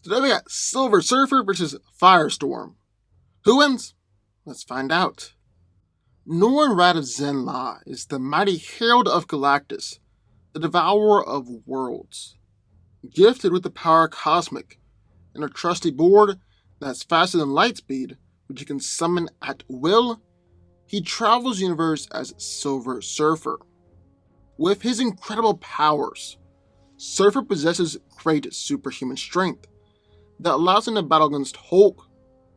Today we got Silver Surfer versus Firestorm. Who wins? Let's find out. Norn Rad of Zenla is the mighty Herald of Galactus, the devourer of worlds. Gifted with the power cosmic, and a trusty board that's faster than light speed, which he can summon at will, he travels the universe as Silver Surfer. With his incredible powers, Surfer possesses great superhuman strength that allows him to battle against Hulk,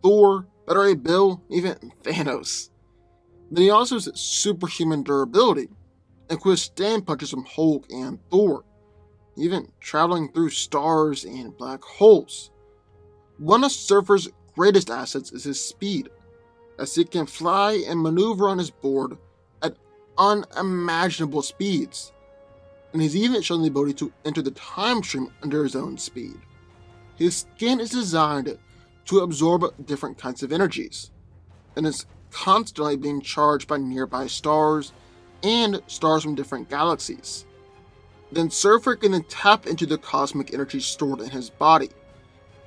Thor, Better Ray Bill, even Thanos. Then he also has superhuman durability and can withstand punches from Hulk and Thor, even traveling through stars and black holes. One of Surfer's greatest assets is his speed, as he can fly and maneuver on his board at unimaginable speeds, and he's even shown the ability to enter the time stream under his own speed. His skin is designed to absorb different kinds of energies, and is constantly being charged by nearby stars and stars from different galaxies. Then Surfer can then tap into the cosmic energy stored in his body,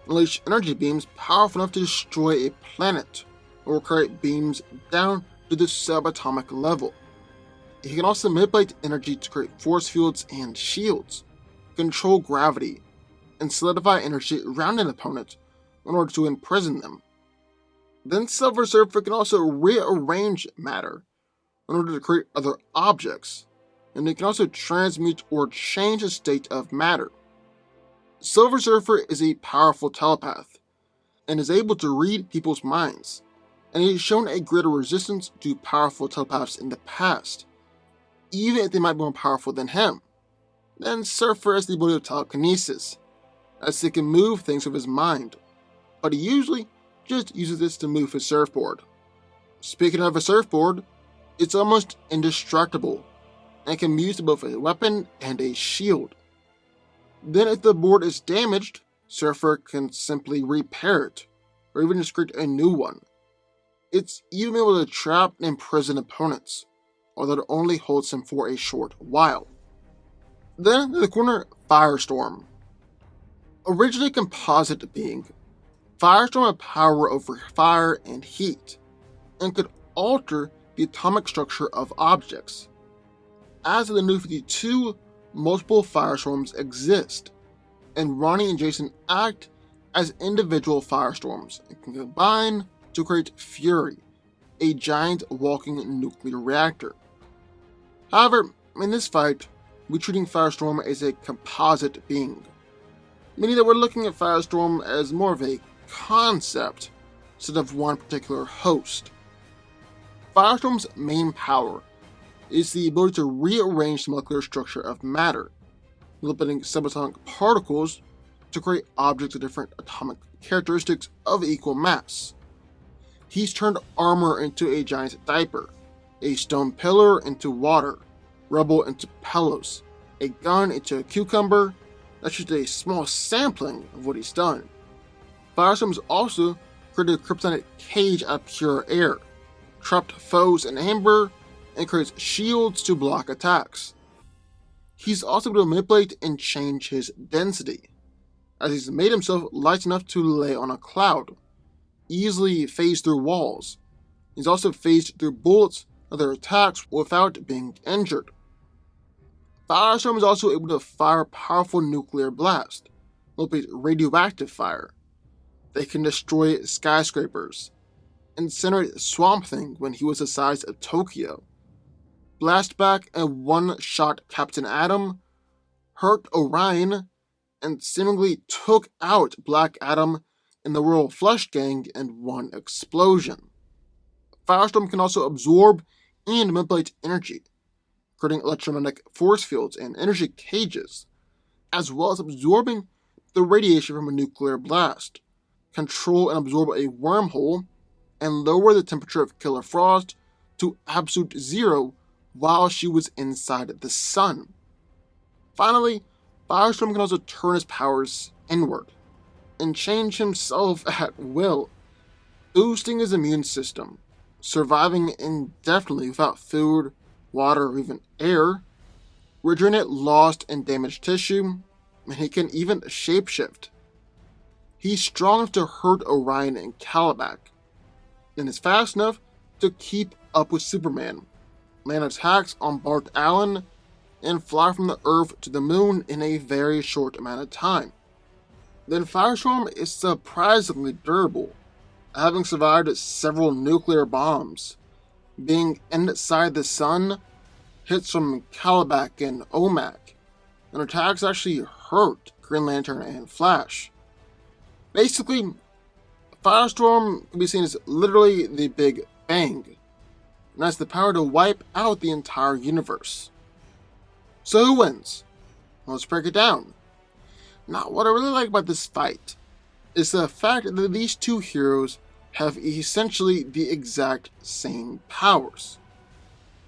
and unleash energy beams powerful enough to destroy a planet, or create beams down to the subatomic level. He can also manipulate energy to create force fields and shields, control gravity, and solidify energy around an opponent in order to imprison them. Then Silver Surfer can also rearrange matter in order to create other objects, and it can also transmute or change the state of matter. Silver Surfer is a powerful telepath, and is able to read people's minds, and he has shown a greater resistance to powerful telepaths in the past, even if they might be more powerful than him. Then Surfer has the ability of telekinesis, as he can move things with his mind, but he usually just uses this to move his surfboard. Speaking of a surfboard, it's almost indestructible, and can be used as both a weapon and a shield. Then if the board is damaged, Surfer can simply repair it, or even just create a new one. It's even able to trap and imprison opponents, although it only holds him for a short while. Then in the corner, Firestorm. Originally a composite being, Firestorm had power over fire and heat, and could alter the atomic structure of objects. As of the New 52, multiple Firestorms exist, and Ronnie and Jason act as individual Firestorms and can combine to create Fury, a giant walking nuclear reactor. However, in this fight, we're treating Firestorm as a composite being, meaning that we're looking at Firestorm as more of a concept instead of one particular host. Firestorm's main power is the ability to rearrange the molecular structure of matter, manipulating subatomic particles to create objects of different atomic characteristics of equal mass. He's turned armor into a giant diaper, a stone pillar into water, rubble into pillows, a gun into a cucumber. That's just a small sampling of what he's done. Firestorm has also created a kryptonite cage out of pure air, trapped foes in amber, and creates shields to block attacks. He's also able to manipulate and change his density, as he's made himself light enough to lay on a cloud, easily phase through walls. He's also phased through bullets and other attacks without being injured. Firestorm is also able to fire powerful nuclear blast, manipulate radioactive fire. They can destroy skyscrapers, incinerate Swamp Thing when he was the size of Tokyo, blast back and one-shot Captain Atom, hurt Orion, and seemingly took out Black Adam and the Royal Flush Gang in one explosion. Firestorm can also absorb and manipulate energy, creating electromagnetic force fields and energy cages, as well as absorbing the radiation from a nuclear blast, control and absorb a wormhole, and lower the temperature of Killer Frost to absolute zero while she was inside the sun. Finally, Firestorm can also turn his powers inward, and change himself at will, boosting his immune system, surviving indefinitely without food, water, or even air, regenerate lost and damaged tissue, and he can even shapeshift. he's strong enough to hurt Orion and Calabac, and is fast enough to keep up with Superman, land attacks on Bart Allen, and fly from the Earth to the Moon in a very short amount of time. Then Firestorm is surprisingly durable, having survived several nuclear bombs, being inside the sun, hits from Calabac and OMAC, and attacks actually hurt Green Lantern and Flash. Basically, Firestorm can be seen as literally the Big Bang, and has the power to wipe out the entire universe. So who wins? Well, let's break it down. Now, what I really like about this fight is the fact that these two heroes have essentially the exact same powers.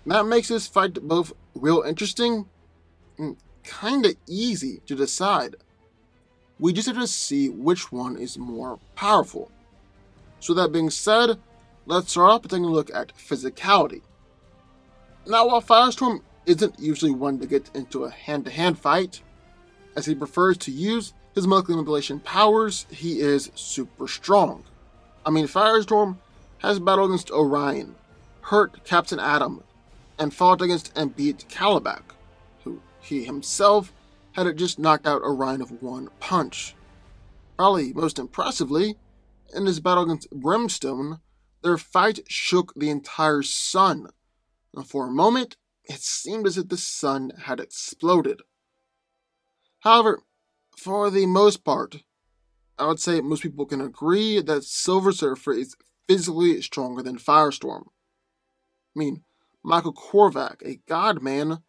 That makes this fight both real interesting and kinda easy to decide. We just have to see which one is more powerful. So that being said, let's start off by taking a look at physicality. Now, while Firestorm isn't usually one to get into a hand-to-hand fight, as he prefers to use his molecular manipulation powers, he is super strong. Firestorm has battled against Orion, hurt Captain Atom, and fought against and beat Calabac, who he himself had just knocked out Orion with one punch. Probably most impressively, in his battle against Brimstone, their fight shook the entire sun, and for a moment, it seemed as if the sun had exploded. However, for the most part, I would say most people can agree that Silver Surfer is physically stronger than Firestorm. Michael Korvac, a god-man,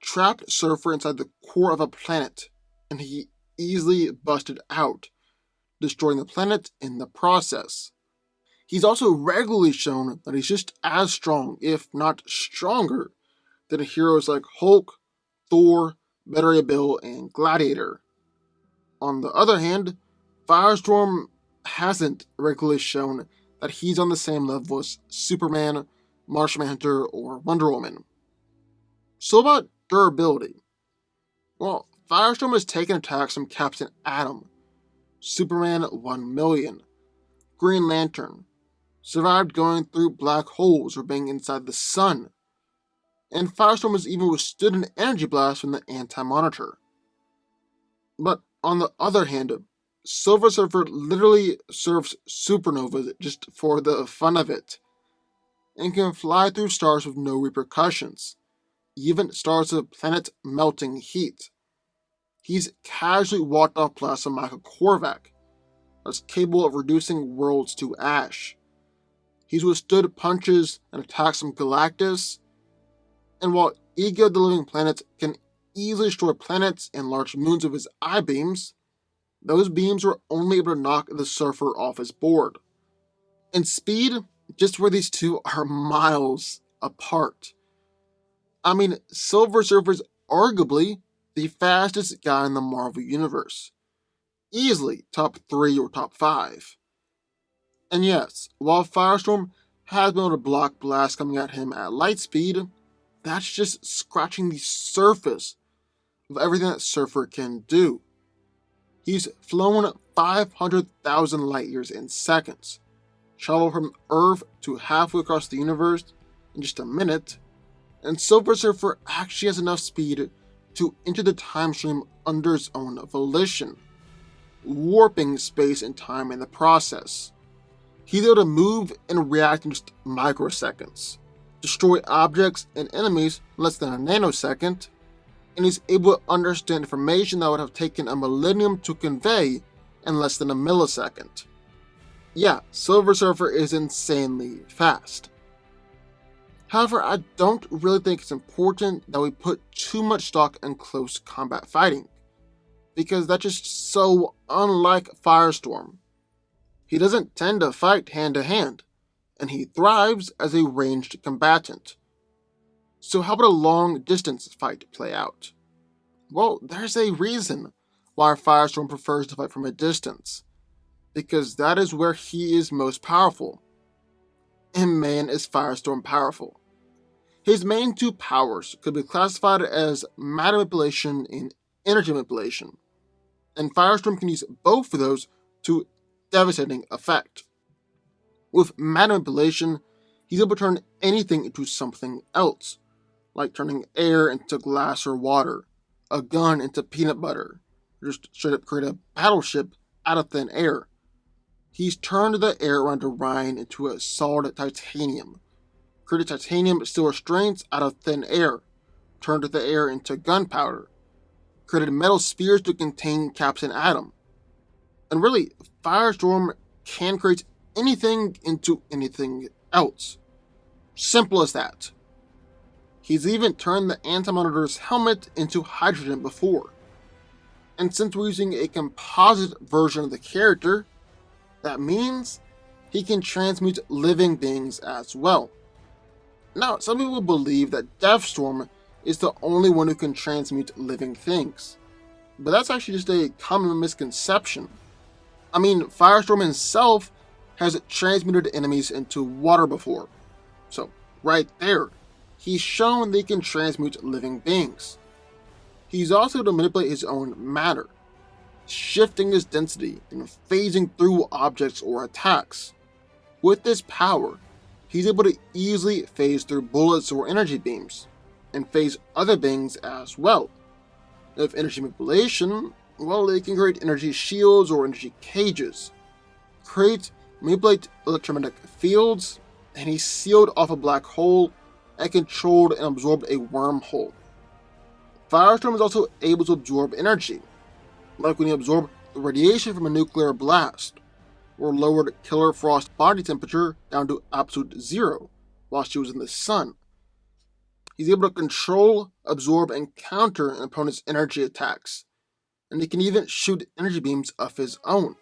trapped Surfer inside the core of a planet, and he easily busted out, destroying the planet in the process. He's also regularly shown that he's just as strong, if not stronger, than heroes like Hulk, Thor, Better Ray Bill, and Gladiator. On the other hand, Firestorm hasn't regularly shown that he's on the same level as Superman, Martian Manhunter, or Wonder Woman. So about durability. Well, Firestorm has taken attacks from Captain Atom, Superman 1,000,000, Green Lantern, survived going through black holes or being inside the sun, and Firestorm has even withstood an energy blast from the Anti-Monitor. But on the other hand, Silver Surfer literally surfs supernovas just for the fun of it, and can fly through stars with no repercussions, even stars of planet-melting heat. He's casually walked off blasts of Michael Korvac, that's capable of reducing worlds to ash. He's withstood punches and attacks from Galactus, and while Ego the Living Planet can easily destroy planets and large moons with his eye beams, those beams were only able to knock the Surfer off his board. In speed, just where these two are miles apart. Silver Surfer's arguably the fastest guy in the Marvel Universe. Easily top 3 or top 5. And yes, while Firestorm has been able to block blasts coming at him at light speed, that's just scratching the surface of everything that Surfer can do. He's flown 500,000 light years in seconds, traveled from Earth to halfway across the universe in just a minute, and Silver Surfer actually has enough speed to enter the time stream under his own volition, warping space and time in the process. He's able to move and react in just microseconds, destroy objects and enemies in less than a nanosecond, and he's able to understand information that would have taken a millennium to convey in less than a millisecond. Yeah, Silver Surfer is insanely fast. However, I don't really think it's important that we put too much stock in close combat fighting, because that's just so unlike Firestorm. He doesn't tend to fight hand to hand, and he thrives as a ranged combatant. So how about a long distance fight play out? Well, there's a reason why Firestorm prefers to fight from a distance, because that is where he is most powerful. And man, is Firestorm powerful. His main two powers could be classified as matter manipulation and energy manipulation, and Firestorm can use both of those to devastating effect. With matter manipulation, he's able to turn anything into something else, like turning air into glass or water, a gun into peanut butter, or just straight up create a battleship out of thin air. He's turned the air around Orion into a solid titanium, created titanium steel restraints out of thin air, turned the air into gunpowder, created metal spheres to contain Captain Atom. And really, Firestorm can create anything into anything else. Simple as that. He's even turned the Anti-Monitor's helmet into hydrogen before. And since we're using a composite version of the character, that means he can transmute living beings as well. Now, some people believe that Deathstorm is the only one who can transmute living things, but that's actually just a common misconception. I mean, Firestorm himself has transmuted enemies into water before, so right there, he's shown they can transmute living beings. He's also able to manipulate his own matter, shifting his density and phasing through objects or attacks. With this power, he's able to easily phase through bullets or energy beams, and phase other beings as well. With energy manipulation, well, they can create energy shields or energy cages, manipulate electromagnetic fields, and he sealed off a black hole and controlled and absorbed a wormhole. Firestorm is also able to absorb energy, like when he absorbed the radiation from a nuclear blast, or lowered Killer Frost's body temperature down to absolute zero while she was in the sun. He's able to control, absorb, and counter an opponent's energy attacks, and he can even shoot energy beams of his own.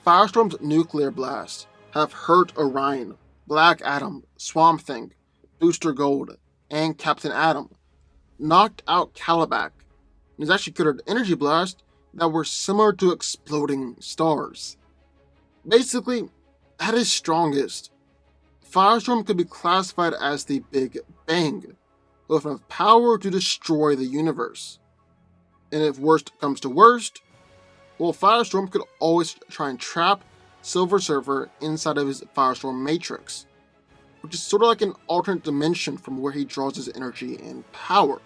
Firestorm's nuclear blasts have hurt Orion, Black Adam, Swamp Thing, Booster Gold, and Captain Atom, knocked out Calabac, and has actually created energy blasts that were similar to exploding stars. Basically, at his strongest, Firestorm could be classified as the Big Bang, with enough power to destroy the universe. And if worst comes to worst, well, Firestorm could always try and trap Silver Surfer inside of his Firestorm Matrix, which is sort of like an alternate dimension from where he draws his energy and power.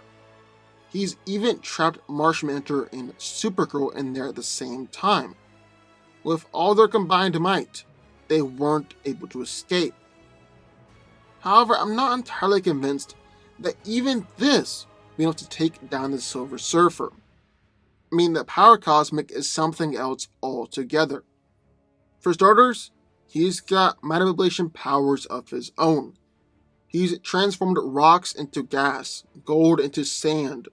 He's even trapped Martian Manhunter and Supergirl in there at the same time. With all their combined might, they weren't able to escape. However, I'm not entirely convinced that even this will be enough to take down the Silver Surfer. I mean, the Power Cosmic is something else altogether. For starters, he's got manipulation powers of his own. He's transformed rocks into gas, gold into sand,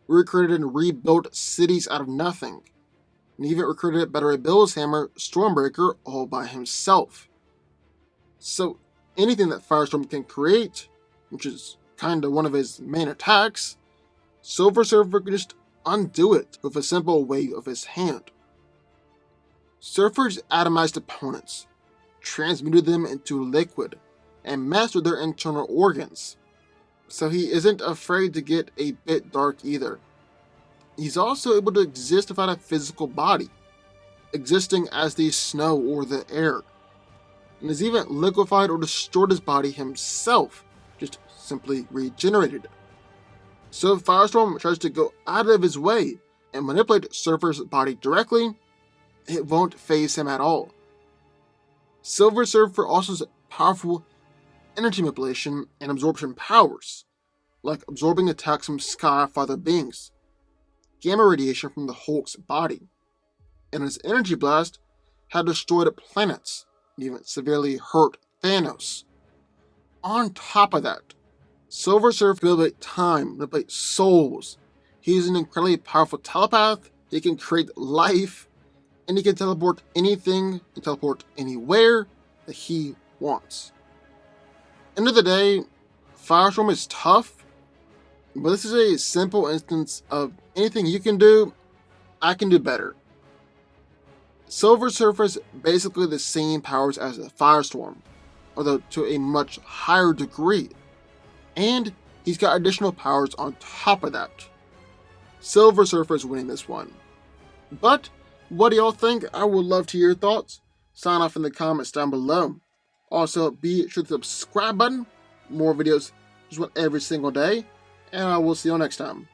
recreated and rebuilt cities out of nothing, and even recruited Battery Bill's hammer, Stormbreaker, all by himself. So anything that Firestorm can create, which is kinda one of his main attacks, Silver Surfer can just undo it with a simple wave of his hand. Surfer's atomized opponents, transmuted them into liquid, and messed with their internal organs, so he isn't afraid to get a bit dark either. He's also able to exist without a physical body, existing as the snow or the air, and has even liquefied or destroyed his body himself, just simply regenerated. So if Firestorm tries to go out of his way and manipulate Surfer's body directly, it won't faze him at all. Silver Surfer also has powerful energy manipulation and absorption powers, like absorbing attacks from Skyfather beings, gamma radiation from the Hulk's body, and his energy blast had destroyed planets, and even severely hurt Thanos. On top of that, Silver Surfer can manipulate time, manipulate souls. He's an incredibly powerful telepath, he can create life, and he can teleport anything and teleport anywhere that he wants. End of the day, Firestorm is tough, but this is a simple instance of anything you can do, I can do better. Silver Surfer has basically the same powers as a Firestorm, although to a much higher degree, and he's got additional powers on top of that. Silver Surfer is winning this one, but What do y'all think? I would love to hear your thoughts. Sign off in the comments down below. Also, be sure to subscribe button. More videos just one every single day. And I will see you all next time.